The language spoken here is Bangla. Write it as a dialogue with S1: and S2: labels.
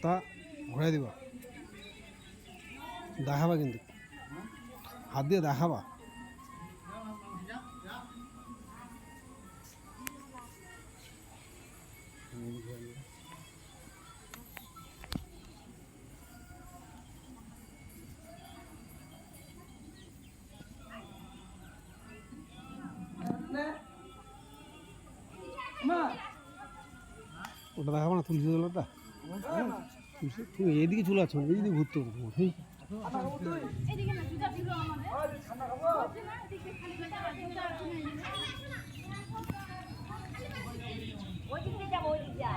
S1: তা ঘুরাই দিবা, দেখাবা কিন্তু হাত দিয়ে দেখাবা। ওটা দেখাবো না, তুলসী তলাটা। তুমি এইদিকে চলে আসছো, এইদিকে ঘুরতে হবে তোমার।
S2: এদিকে না জুতা ছিল আমাদের ঠান্ডা খাবো না এদিকে খালি জুতা ওই দিকে যাবো ওই দিকে যা